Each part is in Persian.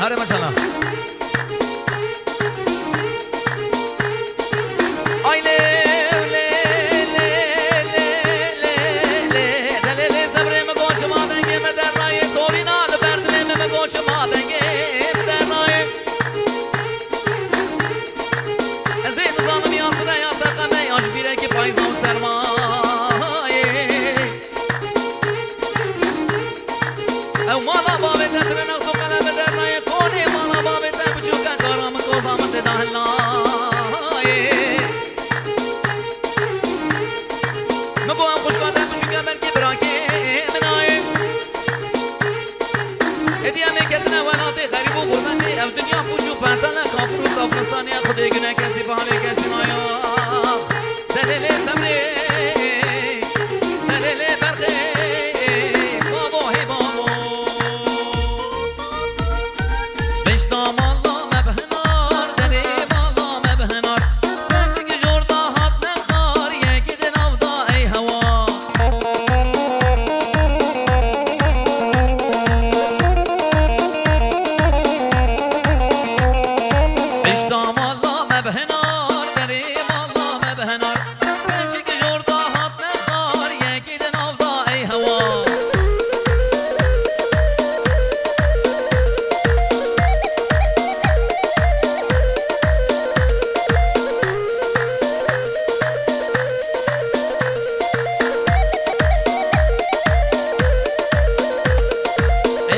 هره مثلا آی لی لی لی لی لی لی دلیل صبر مگو شما دنگه مدر رای سوری نال بردل مگو شما دنگه مدر رای از این نظام یاسر یا سخمه یاش بیره که پایزم سرمایه او مالا بابه تدر نقطو قلم در رای کنی مالا بابه تب چوکا کارم کوزامت دهلای مگو هم خوش کردم چوکا بلکی براکی منای هدیه میکردن ولاتی غریب و غربتی او دنیا پوچو پرتن کافر و کافرستانی خودی گنه کسی پالی کسی نایا دلیل صبری دلیل برخی بابا هی بابا بشتام الله مبهنار دریم الله مبهنار بچه که جرده هات نخار یکی دن افدا ای هوا بشتام الله مبهنار دریم الله مبهنار بچه که جرده هات نخار یکی دن افدا ای هوا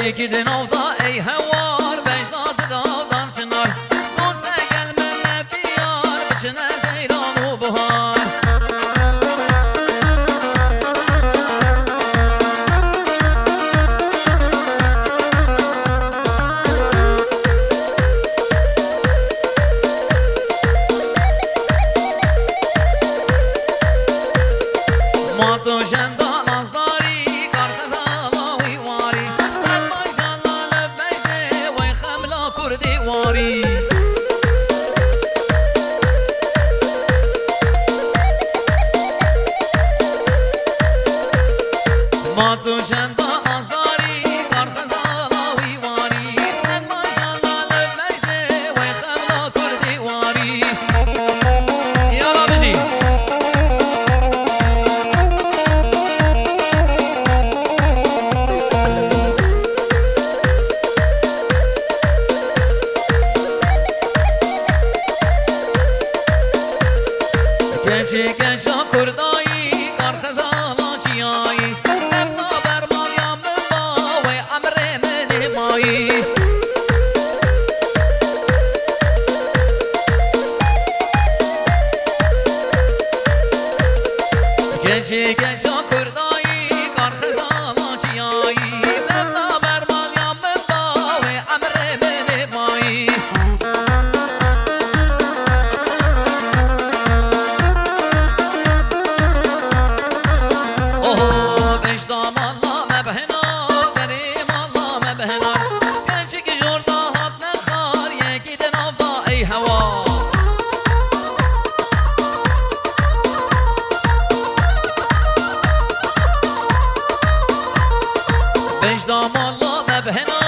یکی دن افدا ای هوار بش نازل آدم چنار اون سگل من بیار بچنه سیران و بهار ما تو جندان از داری کار خزالاوی واری سگ ماشالله لبشته وی خملا کردی واری ما تو جندان از داری کار خزالاوی واری سگ ماشالله لبشته وی خملا کردی واری یالا بجی کنچه کنچا کردایی کار خزانا چیایی ابنا برمان یا مبا و امر من مایی کنچه کنچا کردایی کار خزانا چیایی ابنا برمان یا مبا و امر من مایی بشتام الله مبهنار دریم الله مبهنار کنچه که جرده هات نخار یکی دن افدا ای هوا بشتام الله مبهنار